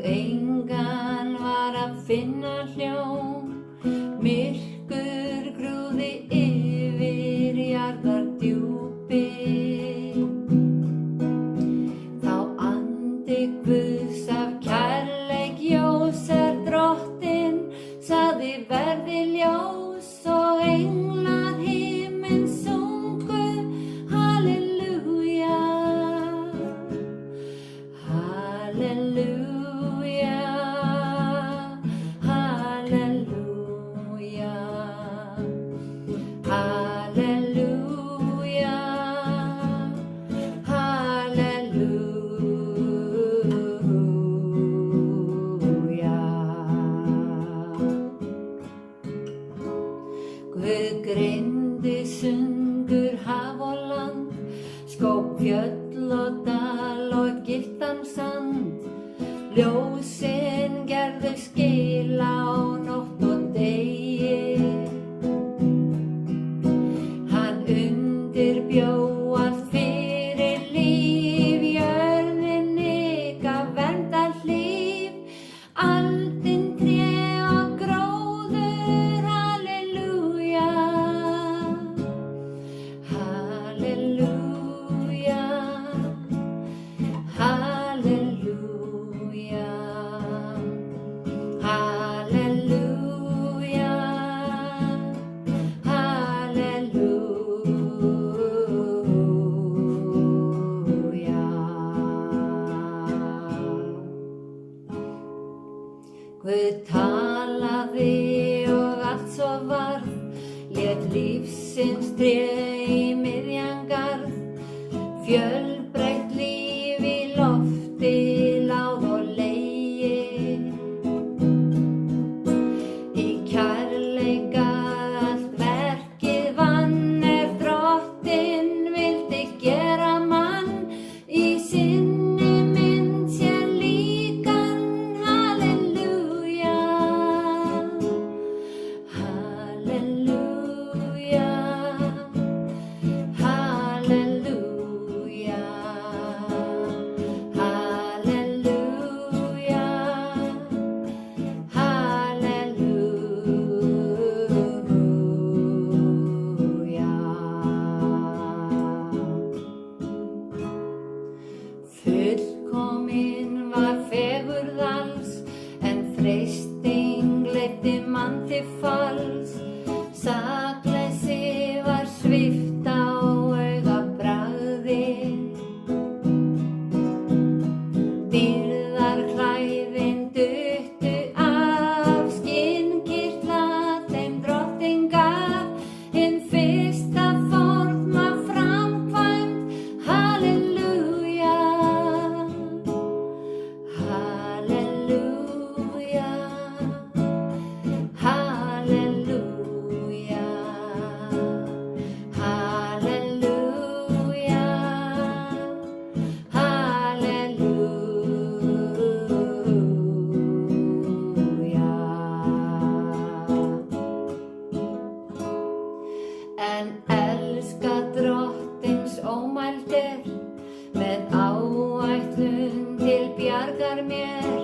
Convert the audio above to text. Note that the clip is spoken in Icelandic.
engan var að finna hljóm, myrkur grúfði yfir jarðardjúpið. Þá andi Guðs af kærleik ljós drottinn, sagði verði ljós og englar himinn sungu, halleluja, halleluja, halleluja, halleluja, halleluja. Guð greindi sundur haf og land, skóp fjöll og dal og gylltan sand. Ljósin gerðu skil á nótt og degi. Hann undirbjó allt fyrir líf, jörðinni gaf verndarhlíf, aldin tré og gróður, halleluja, halleluja, halleluja, halleluja, halleluja. Guð talaði og allt svo varð, lét lífsins tré í miðjan garð, fjölbreytt líf í lofti láð og legi. Í kærleika allt verkið vann, drottinn vildi gera mann í sinni mynd sér líkan, halleluja, halleluja, halleluja, halleluja, halleluja. Fullkomin var fegurð alls, en freisting leiddi mann til falls. Sakleysi var svipt á augabragði, dýrðarklæðin duttu af, skinnkirtla þeim drottinn gaf, hinn fyrsta forma framkvæmd, halleluja, halleluja, halleluja, halleluja, halleluja. En elska drottins ómælt með áætlun til bjargar mér.